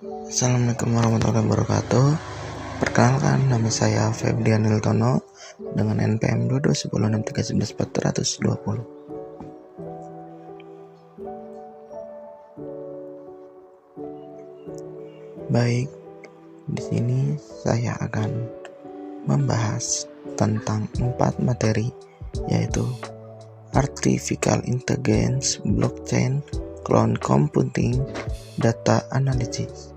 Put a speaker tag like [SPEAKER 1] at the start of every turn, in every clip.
[SPEAKER 1] Assalamualaikum warahmatullahi wabarakatuh. Perkenalkan, nama saya Febrian Niltono dengan NPM 2210631420. Baik, di sini saya akan membahas tentang 4 materi, yaitu Artificial Intelligence, Blockchain, Cloud Computing, Data Analysis.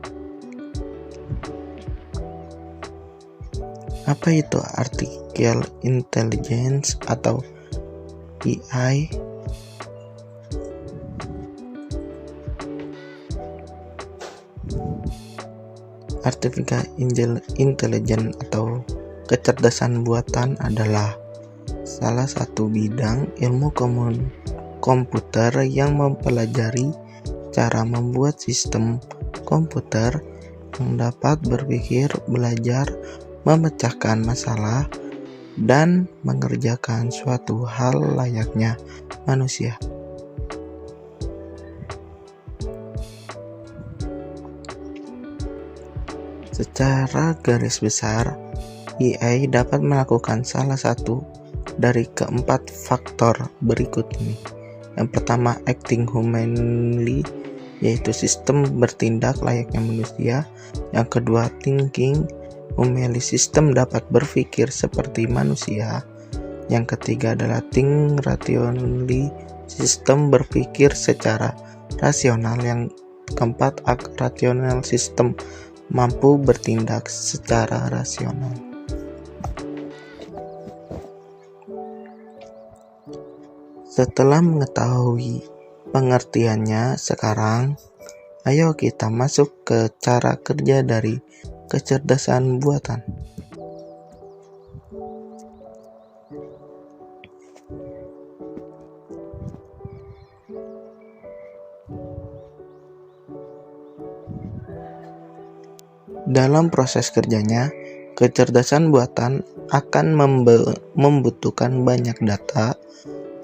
[SPEAKER 1] Apa itu Artificial Intelligence atau AI? Artificial Intelligence atau kecerdasan buatan adalah salah satu bidang ilmu komputer yang mempelajari cara membuat sistem komputer yang dapat berpikir, belajar, memecahkan masalah, dan mengerjakan suatu hal layaknya manusia. Secara garis besar, AI dapat melakukan salah satu dari keempat faktor berikut ini. Yang pertama, acting humanly, yaitu sistem bertindak layaknya manusia. Yang kedua, thinking humanly, sistem dapat berpikir seperti manusia. Yang ketiga adalah think rationally, sistem berpikir secara rasional. Yang keempat, act rational, sistem mampu bertindak secara rasional. Setelah mengetahui pengertiannya, sekarang ayo kita masuk ke cara kerja dari kecerdasan buatan. Dalam proses kerjanya, kecerdasan buatan akan membutuhkan banyak data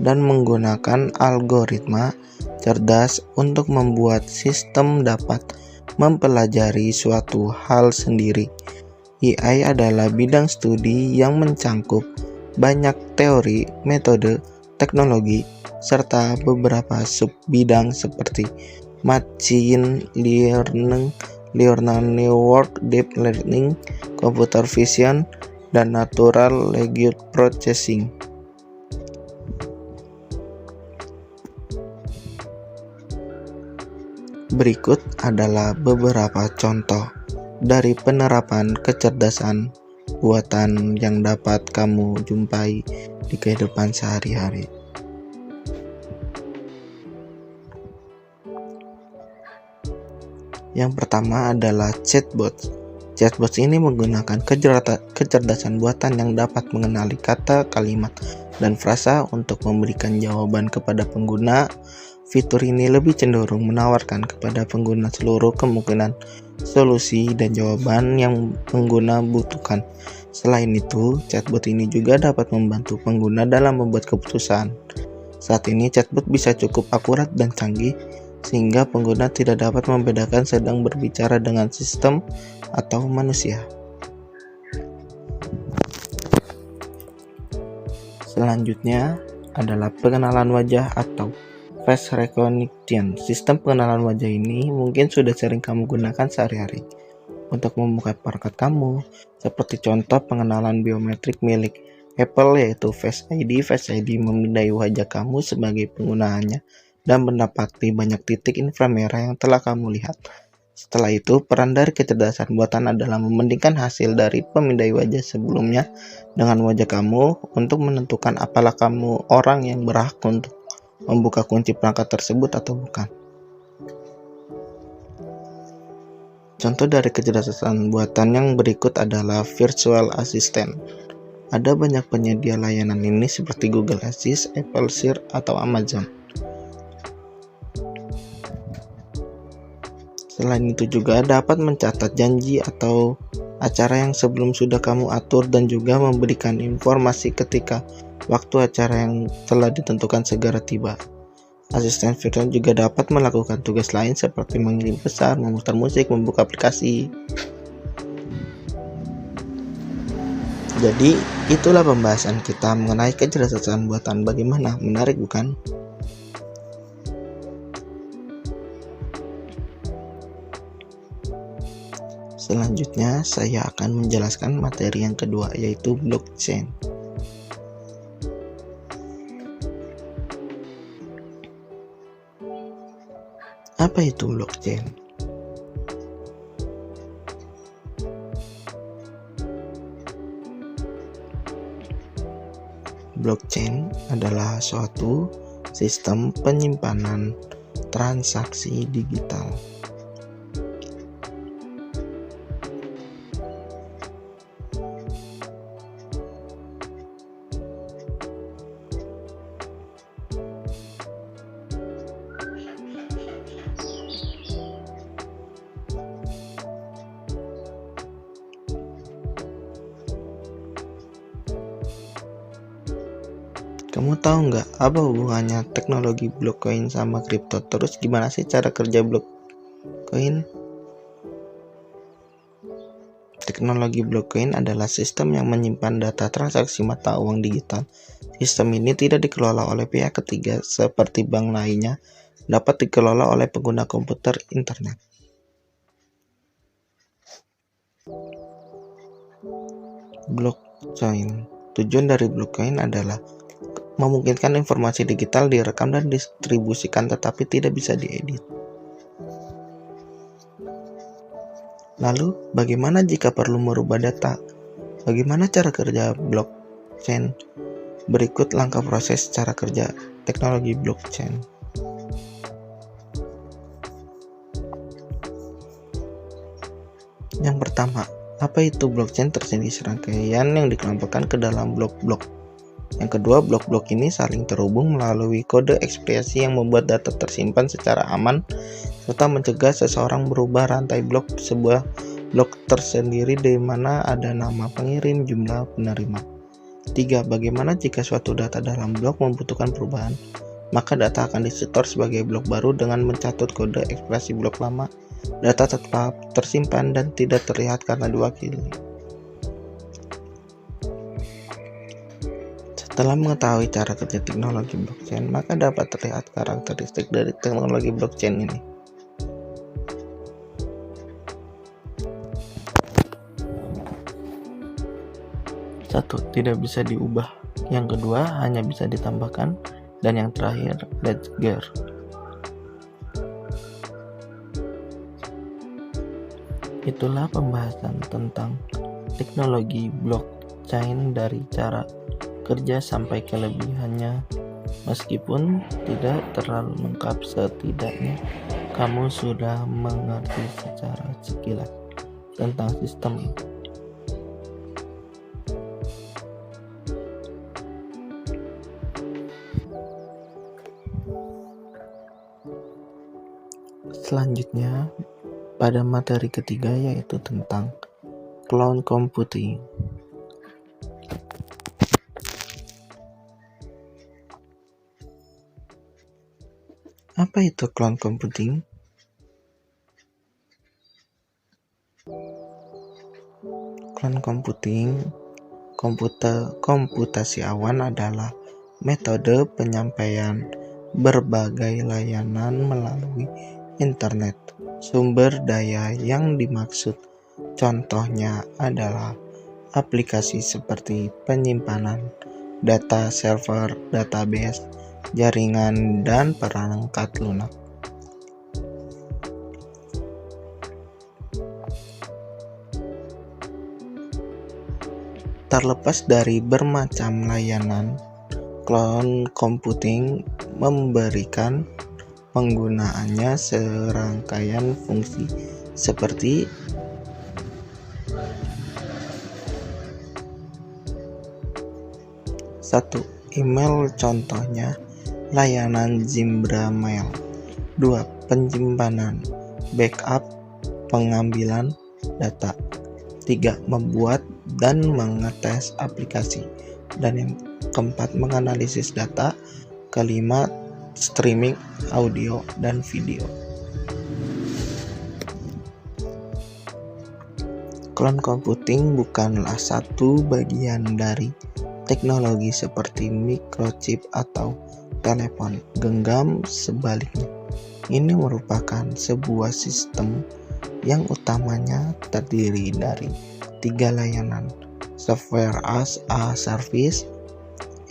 [SPEAKER 1] dan menggunakan algoritma cerdas untuk membuat sistem dapat mempelajari suatu hal sendiri. AI adalah bidang studi yang mencangkup banyak teori, metode, teknologi, serta beberapa sub-bidang seperti machine learning, neural network, deep learning, computer vision, dan natural language processing. Berikut adalah beberapa contoh dari penerapan kecerdasan buatan yang dapat kamu jumpai di kehidupan sehari-hari. Yang pertama adalah chatbot. Chatbot ini menggunakan kecerdasan buatan yang dapat mengenali kata, kalimat, dan frasa untuk memberikan jawaban kepada pengguna. Fitur ini lebih cenderung menawarkan kepada pengguna seluruh kemungkinan solusi dan jawaban yang pengguna butuhkan. Selain itu, chatbot ini juga dapat membantu pengguna dalam membuat keputusan. Saat ini, chatbot bisa cukup akurat dan canggih, sehingga pengguna tidak dapat membedakan sedang berbicara dengan sistem atau manusia. Selanjutnya adalah pengenalan wajah atau face recognition. Sistem pengenalan wajah ini mungkin sudah sering kamu gunakan sehari-hari untuk membuka perangkat kamu, seperti contoh pengenalan biometrik milik Apple, yaitu Face ID. Face ID memindai wajah kamu sebagai penggunaannya dan mendapati banyak titik inframerah yang telah kamu lihat. Setelah itu, peran dari kecerdasan buatan adalah membandingkan hasil dari pemindai wajah sebelumnya dengan wajah kamu untuk menentukan apakah kamu orang yang berhak untuk membuka kunci perangkat tersebut atau bukan. Contoh dari kecerdasan buatan yang berikut adalah virtual assistant. Ada banyak penyedia layanan ini seperti Google Assist, Apple Siri, atau Amazon. Selain itu juga dapat mencatat janji atau acara yang sebelum sudah kamu atur dan juga memberikan informasi ketika waktu acara yang telah ditentukan segera tiba. Asisten virtual juga dapat melakukan tugas lain seperti mengirim pesan, memutar musik, membuka aplikasi. Jadi, itulah pembahasan kita mengenai kecerdasan buatan. Bagaimana? Menarik bukan? Selanjutnya, saya akan menjelaskan materi yang kedua, yaitu blockchain. Apa itu blockchain? Blockchain adalah suatu sistem penyimpanan transaksi digital. Kamu tahu nggak apa hubungannya teknologi blockchain sama kripto? Terus gimana sih cara kerja blockchain? Teknologi blockchain adalah sistem yang menyimpan data transaksi mata uang digital. Sistem ini tidak dikelola oleh pihak ketiga seperti bank lainnya, dapat dikelola oleh pengguna komputer internet. Blockchain. Tujuan dari blockchain adalah memungkinkan informasi digital direkam dan distribusikan tetapi tidak bisa diedit. Lalu, bagaimana jika perlu merubah data? Bagaimana cara kerja blockchain? Berikut langkah proses cara kerja teknologi blockchain. Yang pertama, apa itu blockchain? Terdiri serangkaian yang dikelompokkan ke dalam blok-blok. Yang kedua, blok-blok ini saling terhubung melalui kode ekspresi yang membuat data tersimpan secara aman serta mencegah seseorang merubah rantai blok sebuah blok tersendiri di mana ada nama pengirim, jumlah penerima. 3. Bagaimana jika suatu data dalam blok membutuhkan perubahan? Maka data akan disetor sebagai blok baru dengan mencatut kode ekspresi blok lama. Data tetap tersimpan dan tidak terlihat karena diwakili. Setelah mengetahui cara kerja teknologi blockchain, maka dapat terlihat karakteristik dari teknologi blockchain ini. Satu, tidak bisa diubah. Yang kedua, hanya bisa ditambahkan. Dan yang terakhir, ledger. Itulah pembahasan tentang teknologi blockchain dari cara kerja sampai kelebihannya. Meskipun tidak terlalu lengkap, setidaknya kamu sudah mengerti secara sekilas tentang sistem ini. Selanjutnya, pada materi ketiga yaitu tentang cloud computing. Apa itu cloud computing? Cloud computing, komputasi awan adalah metode penyampaian berbagai layanan melalui internet. Sumber daya yang dimaksud contohnya adalah aplikasi seperti penyimpanan data server, database, jaringan, dan perangkat lunak. Terlepas dari bermacam layanan, cloud computing memberikan penggunaannya serangkaian fungsi seperti satu, email, contohnya layanan Zimbra Mail. 2. Penyimpanan, backup, pengambilan data. 3. Membuat dan mengetes aplikasi. Dan yang keempat, menganalisis data. Kelima, streaming audio dan video. Cloud computing bukanlah satu bagian dari teknologi seperti microchip atau telepon genggam. Sebaliknya, ini merupakan sebuah sistem yang utamanya terdiri dari 3 layanan: software as a service,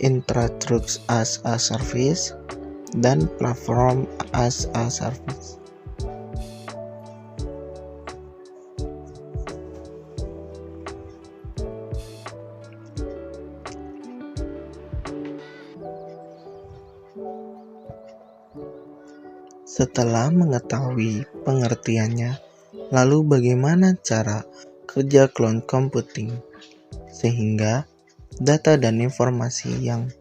[SPEAKER 1] infrastructure as a service, dan platform as a service. Setelah mengetahui pengertiannya, lalu bagaimana cara kerja cloud computing sehingga data dan informasi yang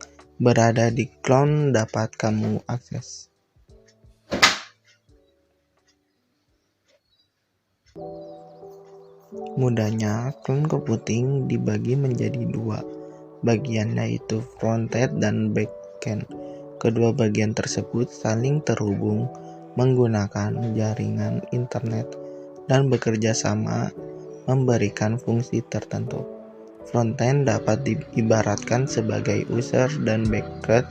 [SPEAKER 1] berada di cloud dapat kamu akses? Mudahnya, cloud computing dibagi menjadi 2 bagian, yaitu front-end dan back-end. Kedua bagian tersebut saling terhubung menggunakan jaringan internet dan bekerja sama memberikan fungsi tertentu. Front-end dapat diibaratkan sebagai user dan back-end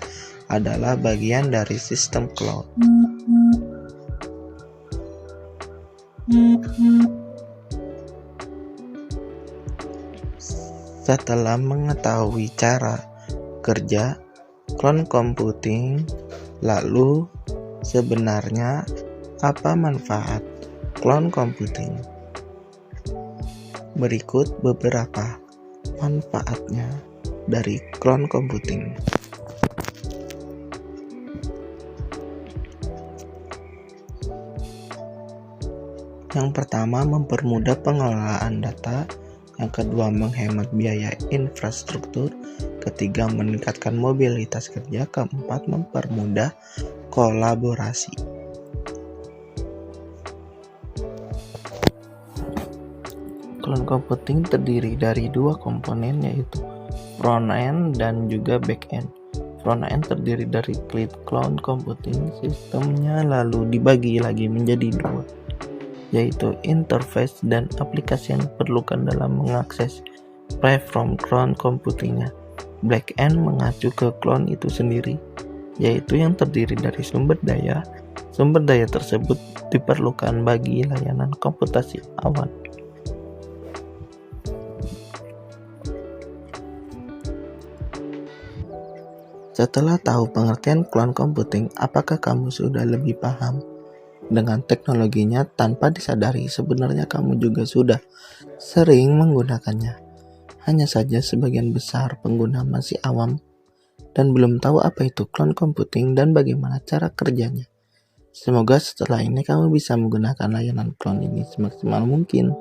[SPEAKER 1] adalah bagian dari sistem cloud. Setelah mengetahui cara kerja cloud computing, lalu sebenarnya apa manfaat cloud computing? Berikut beberapa manfaatnya dari cloud computing. Yang pertama, mempermudah pengelolaan data. Yang kedua, menghemat biaya infrastruktur. Ketiga, meningkatkan mobilitas kerja. Keempat, mempermudah kolaborasi. Cloud computing terdiri dari 2 komponen, yaitu front-end dan juga back-end. Front-end terdiri dari cloud computing, sistemnya lalu dibagi lagi menjadi 2, yaitu interface dan aplikasi yang diperlukan dalam mengakses platform cloud computingnya. Back-end mengacu ke cloud itu sendiri, yaitu yang terdiri dari sumber daya. Sumber daya tersebut diperlukan bagi layanan komputasi awan. Setelah tahu pengertian cloud computing, apakah kamu sudah lebih paham dengan teknologinya? Tanpa disadari, sebenarnya kamu juga sudah sering menggunakannya. Hanya saja sebagian besar pengguna masih awam dan belum tahu apa itu cloud computing dan bagaimana cara kerjanya. Semoga setelah ini kamu bisa menggunakan layanan cloud ini semaksimal mungkin.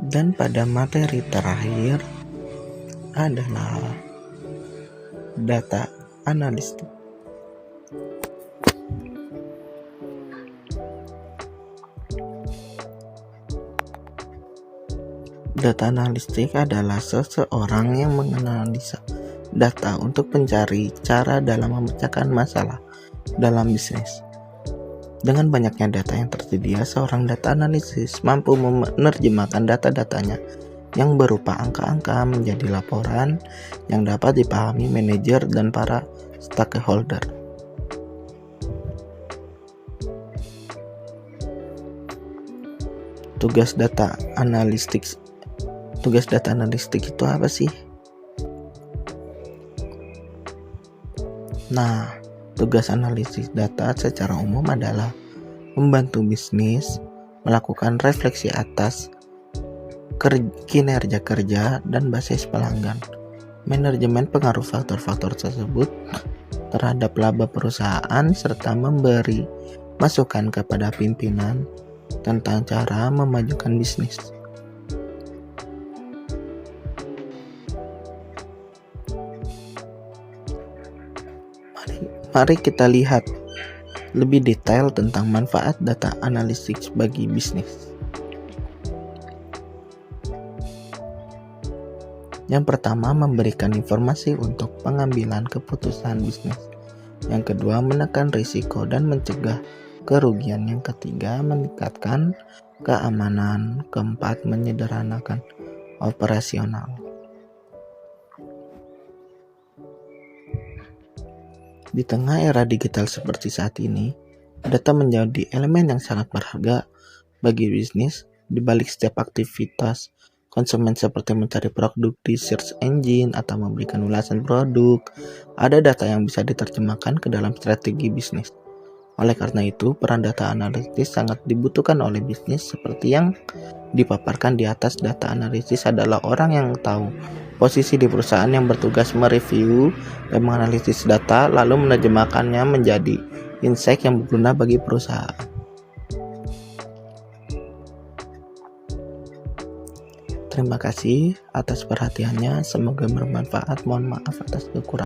[SPEAKER 1] Dan pada materi terakhir adalah data analistik. Data analistik adalah seseorang yang menganalisa data untuk mencari cara dalam memecahkan masalah dalam bisnis. Dengan banyaknya data yang tersedia, seorang data analisis mampu menerjemahkan data-datanya yang berupa angka-angka menjadi laporan yang dapat dipahami manajer dan para stakeholder. Tugas data analistik itu apa sih? Nah, tugas analisis data secara umum adalah membantu bisnis melakukan refleksi atas kinerja kerja dan basis pelanggan, manajemen pengaruh faktor-faktor tersebut terhadap laba perusahaan, serta memberi masukan kepada pimpinan tentang cara memajukan bisnis. Mari kita lihat lebih detail tentang manfaat data analitik bagi bisnis. Yang pertama, memberikan informasi untuk pengambilan keputusan bisnis. Yang kedua, menekan risiko dan mencegah kerugian. Yang ketiga, meningkatkan keamanan. Keempat, menyederhanakan operasional. Di tengah era digital seperti saat ini, data menjadi elemen yang sangat berharga bagi bisnis. Di balik setiap aktivitas konsumen seperti mencari produk di search engine atau memberikan ulasan produk, ada data yang bisa diterjemahkan ke dalam strategi bisnis. Oleh karena itu, peran data analitis sangat dibutuhkan oleh bisnis. Seperti yang dipaparkan di atas, data analitis adalah orang yang tahu posisi di perusahaan yang bertugas mereview dan menganalisis data, lalu menerjemahkannya menjadi insight yang berguna bagi perusahaan. Terima kasih atas perhatiannya, semoga bermanfaat. Mohon maaf atas kekurangan.